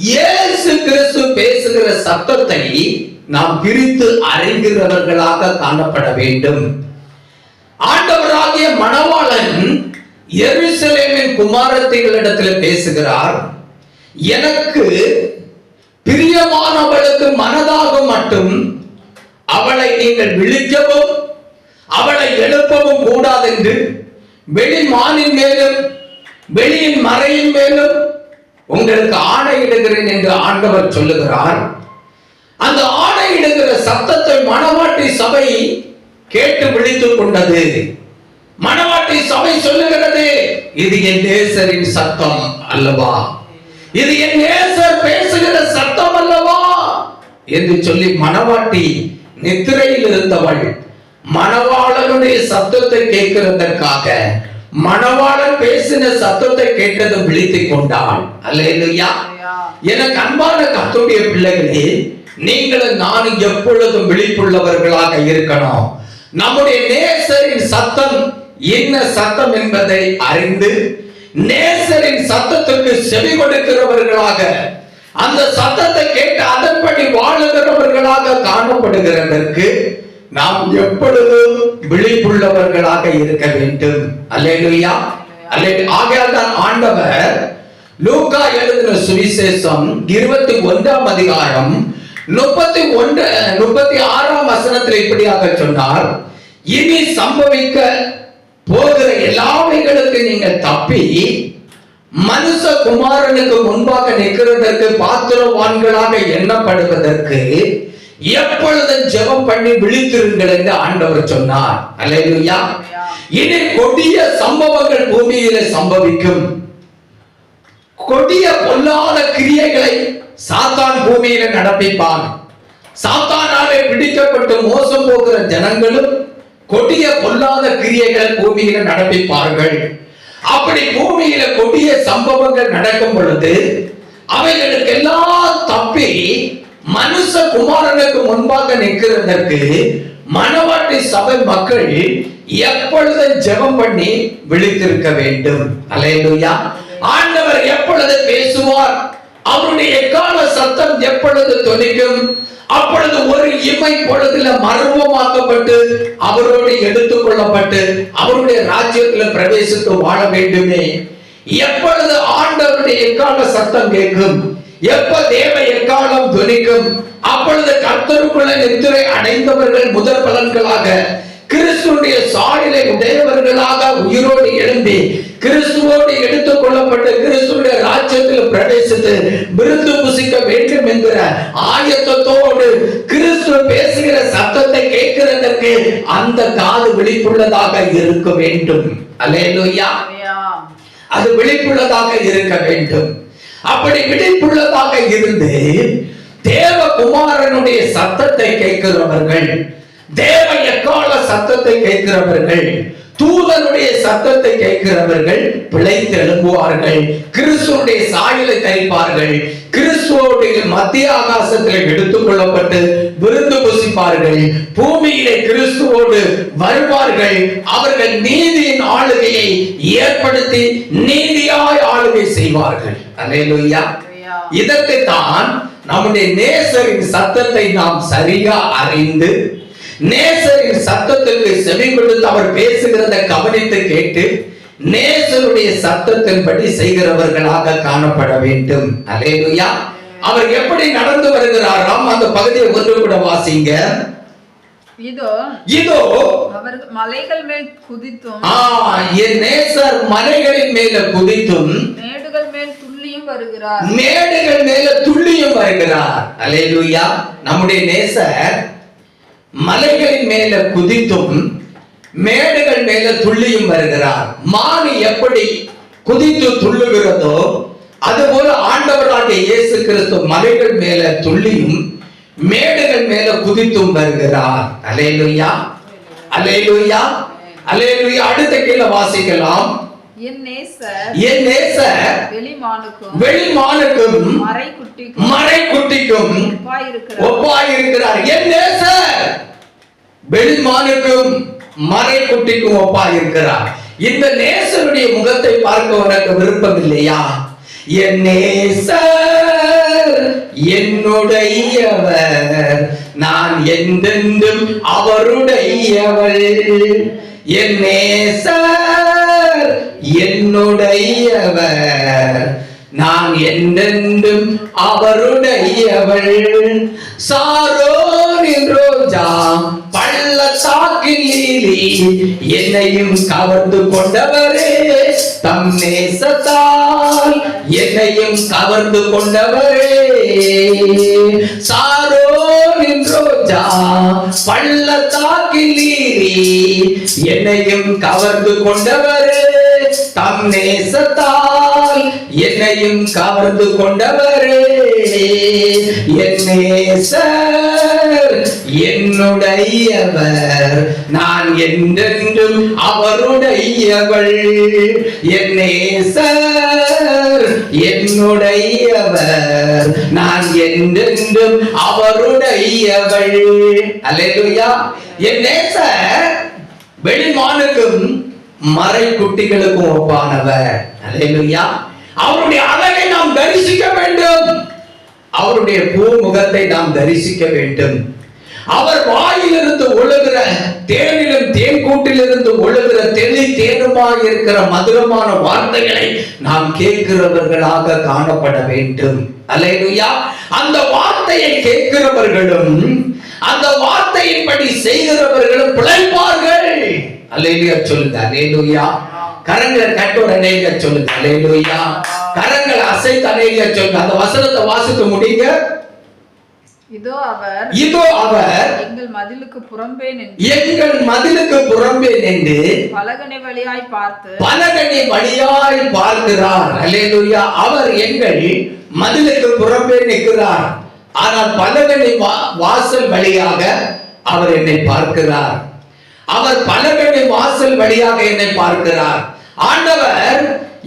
இயேசு கிறிஸ்து பேசுகிற சத்தத்தை நாம் பிரித்து அறிகிறவர்களாக காணப்பட வேண்டும். ஆண்டவராகிய மணவாளன் எருசலேமின் குமாரத்திகளிடத்தில் பேசுகிறார். எனக்கு பிரியமானவளுக்கு மனதாக மட்டும் அவளை நீங்கள் விழிக்கவும் அவளை எழுப்பவும் கூடாதென்று வெளிமானின் மேலும் வெளியின் மறையின் மேலும் உங்களுக்கு ஆணையிடுகிறேன் என்று ஆண்டவர் சொல்லுகிறார். அந்த ஆணையிடுகிற சத்தத்தை மணவாட்டி சபை கேட்டு விழித்துக் கொண்டது. மணவாட்டி சபை சொல்லுகிறது, இது என் நேசரின் சத்தம் அல்லவா, இது என் நேசர் பேசுகிற சத்தம் அல்லவா என்று சொல்லி மணவாட்டி நித்திரையில் இருந்தவள் மணவாளனுடைய சத்தத்தை கேட்கிறதற்காக மணவாளன் பேசின சத்தத்தை கேட்டதும் விழித்துக் கொண்டாள். அல்லேலூயா. எனக்கு அன்பான கர்த்தருடைய பிள்ளைகளே, நீங்களும் நானும் எப்பொழுதும் விழிப்புள்ளவர்களாக இருக்கணும். நம்முடைய நேசரின் சத்தம் என்ன சத்தம் என்பதை அறிந்து நேசரின் சத்தத்துக்கு செவி கொடுக்கிறவர்களாக, அந்த சத்தத்தை கேட்டு அதன்படி வாழுகிறவர்களாக காணப்படுகிறதற்கு நாம் எப்பொழுதும் விழிப்புள்ளவர்களாக இருக்க வேண்டும். அல்லேலூயா. ஆகையால் தான் ஆண்டவர் லூக்கா எழுதின சுவிசேஷம் 21ஆம் அதிகாரம் 36ஆம் வசனத்தில் இப்படியாக சொன்னார், இனி சம்பவிக்க போகிற எல்லாவைகளுக்கு நீங்கள் தப்பி மனுஷ குமாரனுக்கு முன்பாக நிற்கிறதற்கு பாத்திரவான்களாக எண்ணப்படுவதற்கு எப்பொழுதும் ஜெபம் பண்ணி விழித்திருங்கள் என்று ஆண்டவர் சொன்னார். அல்லேலூயா. இனி கொடிய சம்பவங்கள் பூமியிலே சம்பவிக்கும். கொடிய பொல்லாத கிரியைகளை சாத்தான் பூமியில நடப்பிப்பான். சாத்தானாலே பிடிக்கப்பட்டு மோசம் போகிற ஜனங்களும் கொடிய பொல்லாத கிரியைகள் பூமியில நடப்பிப்பார்கள். அப்படி பூமியில கொடிய சம்பவங்கள் நடக்கும் பொழுது அவைகளுக்கெல்லாம் தப்பி மனுஷ குமாரனுக்கு முன்பாக நிற்கிறதற்கு மணவாட்டி சபை மக்கள் எப்பொழுதும் ஜெபம் பண்ணி விழித்திருக்க வேண்டும். அல்லேலூயா. ஆண்டவர் எப்பொழுது பேசுவார், அவருடைய எக்கால சத்தம் எப்பொழுது தொனிக்கும், அப்பொழுது ஒரு இமை பொழுதுல மர்மமாக்கப்பட்டு அவரோடு எடுத்துக் கொள்ளப்பட்டு அவருடைய ராஜ்யத்தில் பிரவேசித்து வாழ வேண்டுமே. எப்பொழுது ஆண்டவருடைய எக்கால சத்தம் கேட்கும், எப்ப தேவ எக்காலம் துணிக்கும், அப்பொழுது கர்த்தருக்குள்ள நித்திரை அடைந்தவர்கள் முதற் பலன்களாக கிறிஸ்துடைய சாயலை உடையவர்களாக உயிரோடு எழும்பி கிறிஸ்துவோடு எடுத்துக் கொள்ளப்பட்டு கிறிஸ்துடைய ராஜ்யத்தில் பிரவேசித்து விருந்து புசிக்க வேண்டும் என்கிற ஆயத்தத்தோடு கிறிஸ்து பேசுகிற சத்தத்தை கேட்கிறதற்கு அந்த காது விழிப்புள்ளதாக இருக்க வேண்டும். அல்லேலூயா. அது விழிப்புள்ளதாக இருக்க வேண்டும். அப்படி விழிப்புள்ளதாக இருந்து தேவகுமாரனுடைய சத்தத்தை கேட்கிறவர்கள், தேவ எக்கால சத்தத்தை கேட்கிறவர்கள், தூதனுடைய சத்தத்தை கேட்கிறவர்கள் பிழைத்து எழும்புவார்கள். கிறிஸ்துவுடைய சாயலை தரிப்பார்கள். கிறிஸ்துவோடைய மத்திய ஆகாசத்தில் எடுத்துக் கொள்ளப்பட்டு விருந்து புசிப்பார்கள். பூமியிலே கிறிஸ்துவோடு வருவார்கள். அவர்கள் நீதியின் ஆளுகையை ஏற்படுத்தி நீதியாய் ஆளுகை செய்வார்கள். அல்லேலூயா. இதற்கு தான் நம்முடைய நேசரின் சத்தத்தை நாம் சரியா அறிந்து நேசரின் சத்தத்திற்கு செவி கொடுத்து அவர் பேசுகிறத கவனித்து கேட்டு நேசருடைய சத்தத்தின்படி செய்கிறவர்களாக காணப்பட வேண்டும். அல்லேலூயா. அவர் எப்படி நடந்து வருகிறாராம், அந்த பகுதியை ஒன்று கூட வாசிங்க. இதோ அவர் மலைகள் மேல் குதித்தும், என் நேசர் மலைகளின் மேல குதித்தும் மேடுகள் மேல் துள்ளியும் வருகிறார். மேடுகள் மேல துள்ளியும் வருகிறார். அல்லேலூயா. நம்முடைய நேசர் மலைகளின் மேல குதித்தும் மேடுகள் மேல துள்ளியும் வருகிறார். மான் எப்படி குதித்து துள்ளுகிறதோ அதுபோல ஆண்டவராகிய இயேசு கிறிஸ்து மலைகள் மேல துள்ளியும் மேடுகள் மேல குதித்தும் வருகிறார். அல்லேலூயா. அல்லேலூயா. அல்லேலூயா. அடுத்த கீழே வாசிக்கலாம். என் நேசர் வெளிமானுக்கும் மறைக்குட்டிக்கும் ஒப்பாயிருக்கிறார். என் நேசர் வெளிமானுக்கும் மறைக்குட்டிக்கும் ஒப்பா இருக்கிறார். இந்த நேசருடைய முகத்தை பார்க்க உனக்கு விருப்பம் இல்லையா? என் நேசர் என்னுடையவர், நான் என்றென்றும் அவருடையவள். என் நேசர் என்னுடையவர், நான் என்றென்றும் அவருடையவள். சாரோனின் ரோஜா பள்ளத்தாக்கில் லீலி, என்னையும் கவர்ந்து கொண்டவரே தம் நேசத்தால், என்னையும் கவர்ந்து கொண்டவரே. சாரோனின் ரோஜா பள்ளத்தாக்கில் லீலி, என்னையும் கவர்ந்து கொண்டவரே தம் நேசத்தால், என்னையும் கவர்ந்து கொண்டவரே. என் நேசர் என்னுடையவர், நான் என்றென்றும் அவருடையவள். என் நேசர் என்னுடையவர், நான் என்றென்றும் அவருடையவள். அல்லேலூயா. என் நேசர் வெளிமானுக்கும் மறைக்குட்டிகளுக்கும் ஒப்பானவர். அல்லேலூயா. அவருடைய அழகை நாம் தரிசிக்க வேண்டும். அவருடைய பூமுகத்தை நாம் தரிசிக்க வேண்டும். அவர் வாயிலிருந்து ஒழுகிற தேனிலும் தேன் கூட்டிலிருந்து ஒழுகிற தெளி தேனுமாக இருக்கிற மதுரமான வார்த்தைகளை நாம் கேட்கிறவர்களாக காணப்பட வேண்டும். அல்லேலூயா. அந்த வார்த்தையை கேட்கிறவர்களும் அந்த வார்த்தையின்படி செய்கிறவர்களும் பிழைப்பார்கள். அல்லேலூயா சொல்லுங்க. அல்லேலூயா. கரங்களை கட்டோட அநேக சொல்லுங்க. அல்லேலூயா. கரங்களை அசைத்து அநேக சொல்லுங்க. அந்த வசனத்தை வாசித்து முடிங்க. இதோ அவர் எங்கள் மதிலுக்கு புறம்பே நின்று பலகணி வழியாய் பார்க்கிறார். அல்லேலூயா. அவர் எங்கள் மதிலுக்கு புறம்பே நிற்கிறார். ஆனால் பலகணி வாசல் வழியாக அவர் என்னை பார்க்கிறார். அவர் பலகணி வாசல் வழியாக என்னை பார்க்கிறார். ஆண்டவர்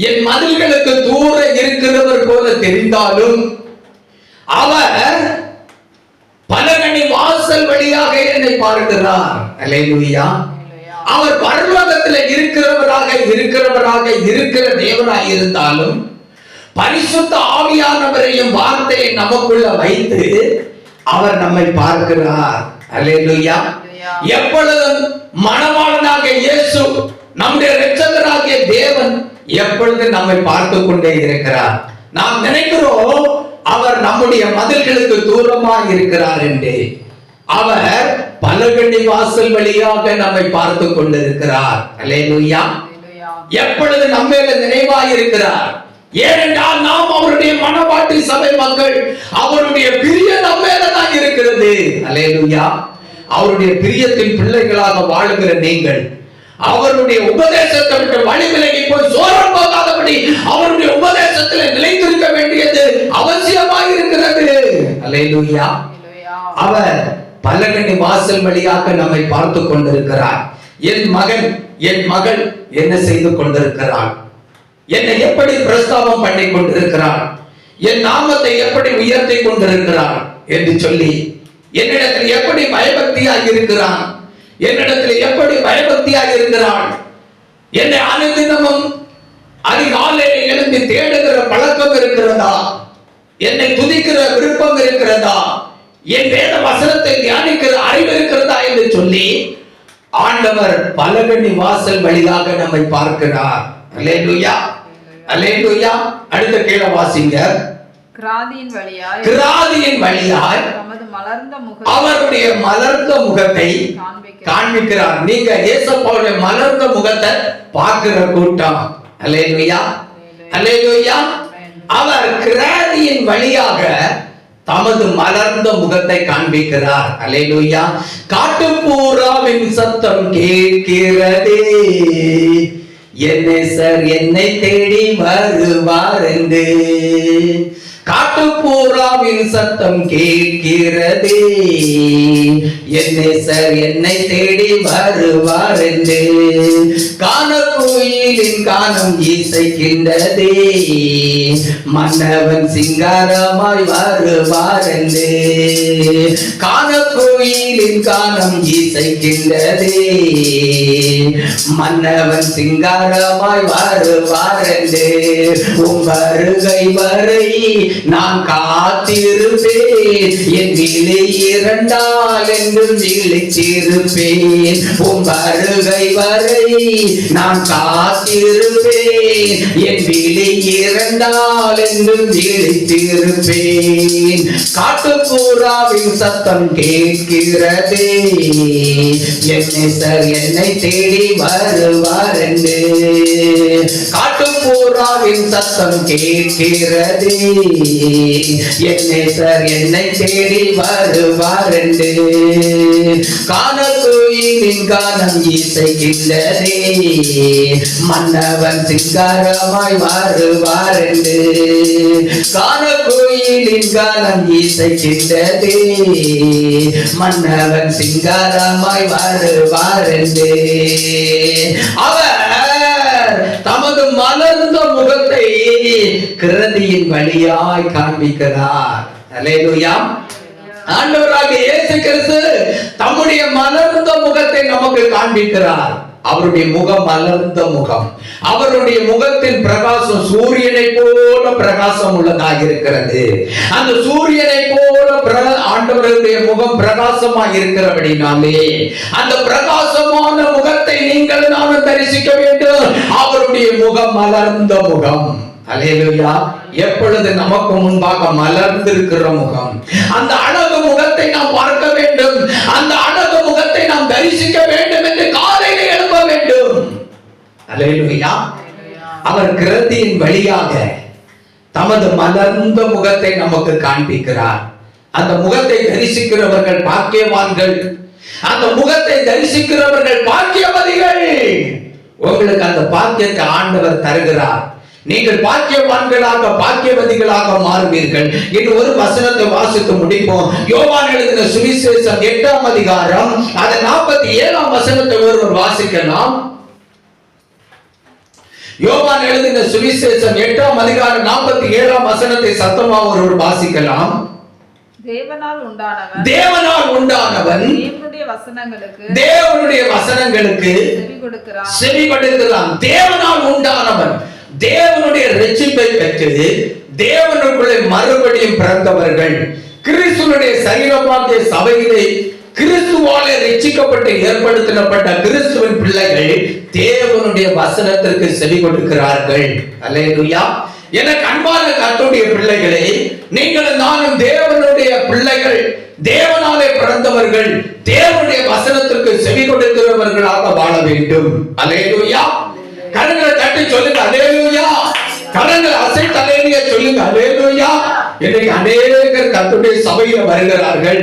என் மதில்களுக்கு தூர இருக்கிறவர் போல தெரிந்தாலும் அவர் பலகணி வாசல் வழியாக என்னை பார்க்கிறார். அல்லேலூயா. அவர் பரலோகத்தில் இருக்கிறவராக இருக்கிற தேவனாய் இருந்தாலும் பரிசுத்த ஆவியானவரையும் வார்த்தையை நமக்குள்ள வைத்து அவர் நம்மை பார்க்கிறார். அல்லேலூயா. எப்பொழுதும் மணவாளனாக இயேசு நம்முடைய இரட்சகராகிய தேவன் எப்பொழுது நம்மை பார்த்து கொண்டே இருக்கிறார். நாம் நினைக்கிறோம் அவர் நம்முடைய மதில்களுக்கு தூரமாக இருக்கிறார் என்று. அவர் பலகணி வாசல் வழியாக நம்மை பார்த்து கொண்டிருக்கிறார். அல்லேலூயா. எப்பொழுது நம்மேல நினைவாக இருக்கிறார். ஏனென்றால் நாம் அவருடைய மனவாட்டி சபை மக்கள். அவருடைய பிரியம் நம்மேல தான் இருக்கிறது. அல்லேலூயா. அவருடைய பிரியத்தின் பிள்ளைகளாக வாழுகிற நீங்கள் அவருடைய உபதேசத்தை விட்டு வழி விலகி போய் சோரம் போகாதபடி அவருடைய உபதேசத்தில் நிலைத்திருக்க வேண்டியது அவசியமாக இருக்கிறது. அல்லேலூயா. அவர் பலகணி வாசல் வழியாக நம்மை பார்த்து கொண்டிருக்கிறார். என் மகன் என் மகள் என்ன செய்து கொண்டிருக்கிறார், என்னை எப்படி பிரஸ்தாபம் பண்ணி கொண்டிருக்கிறார், என் நாமத்தை எப்படி உயர்த்தி கொண்டிருக்கிறார் என்று சொல்லி என்னிடத்தில் எப்படி பயபக்தியாக இருக்கிறான், என்னிடத்தில் எப்படி பயபக்தியாக இருக்கிறான், என்னை அனுதினமும் அதிகாலையில் எழுந்து தேடுகிற பழக்கம் இருக்கிறதா, என்னை துதிக்கிற விருப்பம் இருக்கிறதா, என் வேத வசனத்தை தியானிக்கிற அறிவு இருக்கிறதா என்று சொல்லி ஆண்டவர் பலகணி வாசல் வழியாக நம்மை பார்க்கிறார். அல்லேலூயா. அல்லேலூயா. அடுத்த கீழே வாசிங்க. கிராதியின் வழியாய் அவருடைய மலர்ந்த முகத்தை காண்பிக்கிறார். நீங்க இயேசுவுடைய மலர்ந்த முகத்தை பார்க்கிற கூட்டம். அல்லேலூயா. அல்லேலூயா. அவர் கிராதியின் வழியாக தமது மலர்ந்த முகத்தை காண்பிக்கிறார். அல்லேலூயா. காட்டுப்பூராவின் சத்தம் கேட்கிறதே, என்னேசர் என்னை தேடி வருவார் என்று. காட்டுப்பூராவின் சத்தம் கேட்கிறதே, என்னேசர் என்னை தேடி வருவார் என்று. காண கானக்குயிலின் கானம் இசைக்கின்றதே, மன்னவன் சிங்காரமாய் வருவார் என்று. கானக்குயிலின் கானம் இசைக்கின்றதே, மன்னவன் சிங்காரமாய் வருவார் என்று. உம் வருகை வரை நான் காத்திருப்பேன், என் விழி இரண்டால் என்றும் விழித்திருப்பேன். உம் வருகை வரை நான் காத்திருப்பேன், என் விழி இரண்டால் என்றும் விழித்திருப்பேன். காட்டுப்புறாவின் சத்தம் கேட்கிறதே, என் நேசர் என்னை தேடி வருவார் என்று. காட்டுப்புறாவின் சத்தம் கேட்கிறதே, என் நேசர் என்னை தேடி வருவார் என்று. கானக்குயிலின் கானம் இசைக்கின்றதே, மன்னவன் சிங்காரமாய் வருவார் என்று. கானக்குயிலின் கானம் இசைக்கின்றதே, மன்னவன் சிங்காரமாய் வருவார் என்று. அவர் தமது மலர்ந்த முகத்தை கிருதியின் வழியாய் காண்பிக்கிறார். அல்லேலூயா. ஆண்டவராகிய இயேசு கிறிஸ்து தம்முடைய மலர்ந்த முகத்தை நமக்கு காண்பிக்கிறார். அவருடைய முகம் மலர்ந்த முகம். அவருடைய முகத்தின் பிரகாசம் சூரியனை போல பிரகாசம் உள்ளதாக இருக்கிறது. அந்த சூரியனை போல ஆண்டவருடைய முகம் பிரகாசமாக இருக்கிறபடினாலே அந்த பிரகாசமான முகத்தை நீங்கள் நானும் தரிசிக்க வேண்டும். அவருடைய முகம் மலர்ந்த முகம். அல்லேலூயா. எப்பொழுது நமக்கு முன்பாக மலர்ந்திருக்கிற முகம், அந்த அழகு முகத்தை நாம் பார்க்க வேண்டும், அந்த அழகு முகத்தை நாம் தரிசிக்க வேண்டும் என்று காலையில எழுப்ப வேண்டும். அல்லேலூயா. அவர் கிருதியின் வழியாக தமது மலர்ந்த முகத்தை நமக்கு காண்பிக்கிறார். அந்த முகத்தை தரிசிக்கிறவர்கள் பாக்கியவான்கள், அந்த முகத்தை தரிசிக்கிறவர்கள் பாக்கியவதிகள். உங்களுக்கு அந்த பாக்கியத்தை ஆண்டவர் தருகிறார். நீங்கள் பாக்கியவான்களாக பாக்கியவதிகளாக மாறுவீர்கள். இன்னும் ஒரு வசனத்தை வாசித்து முடிப்போம். யோவான் எழுதின சுவிசேஷம் 8ஆம் அதிகாரம் அது 47ஆம் வசனத்தை ஒருவர் வாசிக்கலாம். யோவான் எழுதின சுவிசேஷம் 8ஆம் அதிகாரம் 47ஆம் வசனத்தை சத்தமா ஒருவர் வாசிக்கலாம். தேவனால் உண்டானவன் தேவனுடைய வசனங்களுக்கு செவி கொடுக்கிறான். தேவனால் உண்டானவன் தேவனுடைய ரட்சிப்பை பெற்று தேவனுக்குள்ளே மறுபடியும் பிறந்தவர்கள், கிறிஸ்துவனுடைய சரீரமாகிய சபையிலே கிறிஸ்துவாலே ரட்சிக்கப்பட்டு ஏற்படுத்தப்பட்ட கிறிஸ்துவின் பிள்ளைகள் தேவனுடைய வசனத்திற்கு செவி கொடுக்கிறார்கள். அல்லேலூயா. எனக்கு அன்பான கர்த்தருடைய பிள்ளைகளே, நீங்கள் நானும் தேவனுடைய பிள்ளைகள், தேவனாலே பிறந்தவர்கள், தேவனுடைய வசனத்திற்கு செவி கொடுக்கிறவர்களாக வாழ வேண்டும். அல்லேலூயா. கரங்களை தட்டி சொல்லுங்க அல்லேலூயா. கரங்களை அசைத்து அல்லேலூயா சொல்லுங்க அல்லேலூயா. இன்னைக்கு அநேகர் கர்த்தருடைய சபையில வருகிறார்கள்,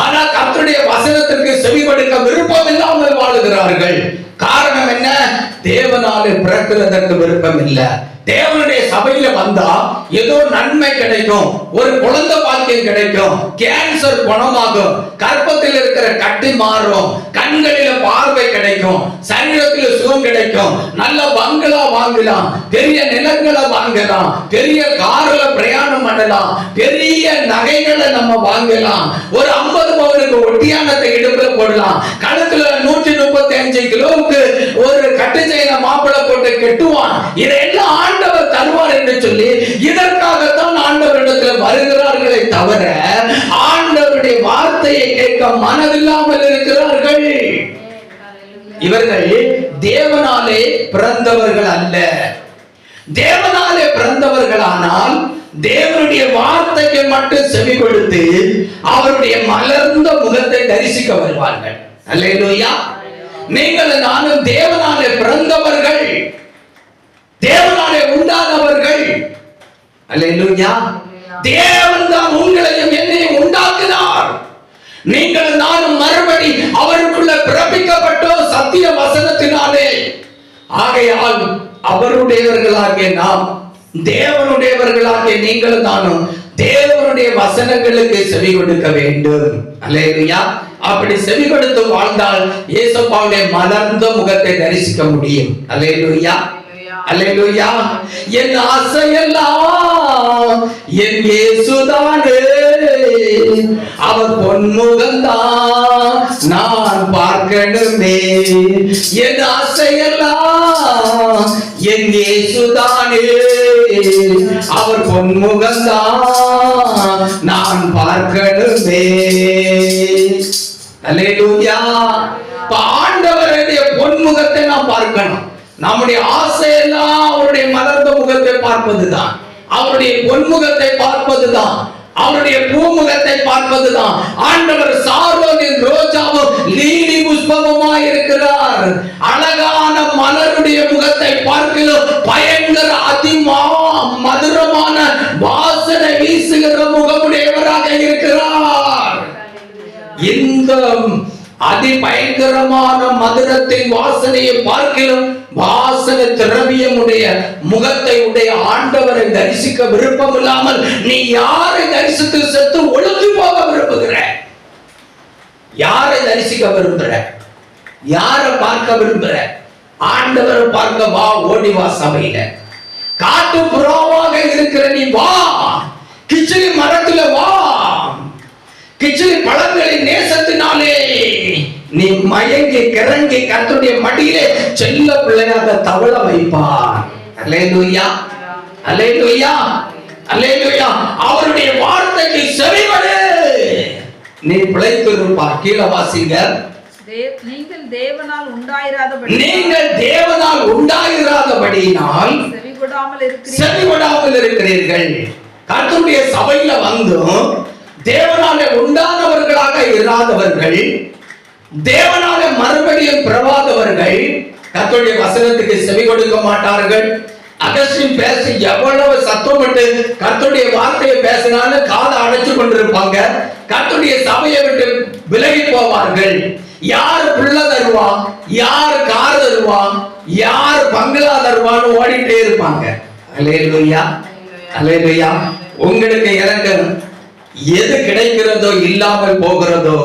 ஆனா கர்த்தருடைய வசனத்திற்கு செவி கொடுக்க விருப்பம் இல்லாமல் வாழுகிறார்கள். காரணம் என்ன? தேவனாலே பிறக்கிறதற்கு விருப்பம் இல்லை. தேவனுடைய சபையில வந்தா ஏதோ நன்மை கிடைக்கும், ஒரு குழந்தை பாக்கியம் கிடைக்கும், கேன்சர் குணமாகும், கர்ப்பத்தில் இருக்கிற கட்டி மாறும், கண்களில பார்வை கிடைக்கும், சரீரத்தில் சுகம் கிடைக்கும், நல்ல பங்களா வாங்கலாம், பெரிய நிலங்களை வாங்கலாம், பெரிய கார்ல பிரயாணம் பண்ணலாம், பெரிய நகைகளை நம்ம வாங்கலாம், ஒரு 50 பவுனுக்கு ஒட்டியானத்தை இடுப்புல போடலாம், கழுத்துல 135 கிலோவுக்கு ஒரு கட்டு செயின மாப்பிளை போட்டு கெட்டுவான். இதெல்லாம் ஆண்டவர் தருவார் என்று சொல்லி இதற்காகத்தான் ஆண்டவரிடத்தில் வருகிறார்களே தவிர ஆண்டவருடைய வார்த்தையை கேட்க மனதில்லாமல் இருக்கிறார்கள். இவர்கள் தேவனாலே பிறந்தவர்கள் அல்ல. தேவனாலே பிறந்தவர்களானால் தேவனுடைய வார்த்தைக்கு மட்டும் செவி கொடுத்து அவருடைய மலர்ந்த முகத்தை தரிசிக்க வருவார்கள். அல்லேலூயா. நீங்கள் நானும் தேவனாலே பிறந்தவர்கள், தேவனாலே உண்டானவர்கள். அல்லேலூயா. தேவன் தான் உங்களையும் என்னையும் உண்டாக்கினார். நீங்கள் நானும் மறுபடி அவருக்குள்ள பிறப்பிக்கப்பட்டோம் சத்திய வசனத்தினாலே. ஆகையால் அவருடையவர்களாகிய நாம், தேவனுடையவர்களாகிய நீங்கள் நானும் தேவனுடைய வசனங்களுக்கு செவி கொடுக்க வேண்டும். அல்லேலூயா. அப்படி செவி கொடுத்து வாழ்ந்தால் இயேசுவுடைய மலர்ந்த முகத்தை தரிசிக்க முடியும். அல்லேலூயா, அல்லேலூயா. என் ஆசையெல்லாம் என் இயேசுதானே, அவர் பொன்முகந்தான் நான் பார்க்கணுமே. என் ஆசையெல்லாம் என் இயேசுதானே, அவர் பொன்முகந்தான் நான் பார்க்கணுமே. அல்லேலூயா. ஆண்டவருடைய பொன்முகத்தை நாம் பார்க்கணும். நம்முடைய ஆசையெல்லாம் அவருடைய மலர்ந்த முகத்தை பார்ப்பதுதான், அவருடைய பொன்முகத்தை பார்ப்பதுதான், அவருடைய பூமுகத்தை பார்ப்பதுதான். ஆண்டவர் சாரோனின் ரோஜாவும் லீலி புஷ்பமுமாய் இருக்கிறார். அழகான மலருடைய முகத்தை பார்க்கிறோம். பயங்கர மதுரமான வாசனை வீசுகிற முகமுடையவராக இருக்கிறார். இந்த அதிபயங்கரமான மதுரத்தின் வாசனையை பார்க்கிறோம். வாசனை திரவியமுடைய முகத்தை உடைய ஆண்டவரை தரிசிக்க விருப்பம் இல்லாமல் நீ யாரை தரிசித்து செத்து ஒழுங்கு போக விரும்புகிற? யாரை தரிசிக்க விரும்புகிற? யாரை பார்க்க விரும்புகிற? ஆண்டவரை பார்க்க வா, ஓடி வா. சபையில காட்டு புறாவாக இருக்கிற நீ வா, கிச்சிலி மரத்துல வா. கிச்சிலி பழங்களின் நேசத்தினாலே நீ மயங்கி கிறங்கி கர்த்தருடைய மடியிலே செல்ல பிள்ளையாக தவள வைப்பார். அல்லேலூயா, அல்லேலூயா, அல்லேலூயா. அவருடைய வார்த்தைக்கு செவிமடு, நீ பிழைத்திருப்பார். கீழே வாசிங்க. நீங்கள் தேவனால் உண்டாயிராதபடி, நீங்கள் தேவனால் உண்டாயிராதபடியினால் செவிகொடாமல் இருக்கிறீர்கள். கர்த்தருடைய சபையில வந்தும் தேவனாலே உண்டானவர்களாக இராதவர்கள், தேவனாலே மறுபடியும் பிறவாதவர்கள் கர்த்தருடைய வசனத்துக்கு செவி கொடுக்க மாட்டார்கள். அகஸ்டின் பேசி எவ்வளவு சத்தமிட்டு கர்த்தருடைய வார்த்தையை பேசினாலும் காதை அடைச்சு கொண்டிருப்பாங்க. கர்த்தருடைய சபையை விட்டு விலகி போவார்கள். யார் பிள்ளை தருவா, யார் கார் தருவா, யார் பங்களா தருவான்னு ஓடிட்டே இருப்பாங்க. அல்லேலூயா, அல்லேலூயா. உங்களுக்கு இறங்கும் எது கிடைக்கிறதோ இல்லாமல் போகிறதோ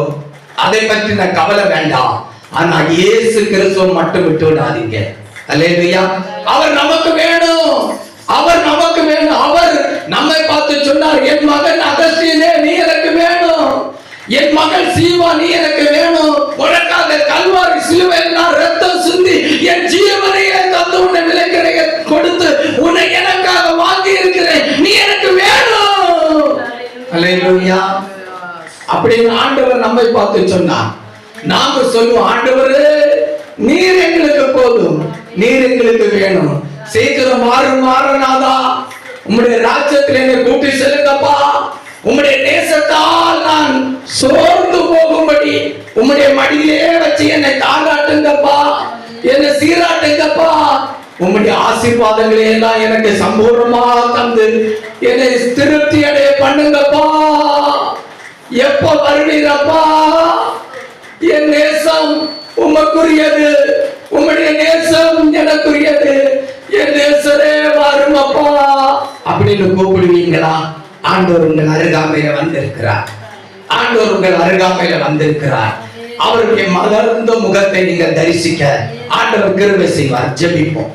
அதை பற்றி நான் கவலை வேண்டாம். ஆனா இயேசு கிறிஸ்துவை மட்டும் விட்டு விடாதீங்க. அல்லேலூயா. அவர் நமக்கு வேணும், அவர் நமக்கு வேணும். அவர் நம்மை பார்த்து சொன்னார், என் மகன் அகஸ்தியனே நீ எனக்கு வேணும், என் மகள் சீவா நீ எனக்கு வேணும். உனக்காக கல்வாரி சிலுவையில் நான் ரத்தம் சிந்தி என் ஜீவனையே தந்து உன்னை விலைக்கிற கொடுத்து உன்னை எனக்காக வாங்கி இருக்கிறேன், நீ எனக்கு வேணும். அல்லேலூயா. அப்படின்னு ஆண்டவர் நம்மை பார்த்து சொன்னார். நாம சொல்லுவோம், ஆண்டவரே நீர் எங்களுக்கு போதும், நீர் எங்களுக்கு வேணும், சீக்கிரம் மாறனாதா, உம்முடைய ராஜ்யத்தில் என்னை கூட்டி செல்லுங்கப்பா. உம்முடைய நேசத்தால் நான் சோர்ந்து போகும்படி உம்முடைய மடியிலே வச்சு என்னை தாளாட்டுங்கப்பா, என்னை சீராட்டுங்கப்பா. உம்முடைய ஆசீர்வாதங்களை எல்லாம் எனக்கு சம்பூர்ணமா தந்து என்னை திருப்தி அடைய பண்ணுங்கப்பா. எப்ப வருவீரப்பா? என் நேசம் உமக்குரியது, உம்முடைய நேசம் எனக்குரியது. என் நேசரே வருமப்பா அப்படின்னு கூப்பிடுவீங்களா? ஆண்டவர் உங்கள் அருகாமையில வந்திருக்கிறார். ஆண்டவர் உங்கள் அருகாமையில வந்திருக்கிறார். அவருடைய மலர்ந்த முகத்தை நீங்கள் தரிசிக்க ஆண்டவர் கிருபை செய்வார். ஜெபிப்போம்.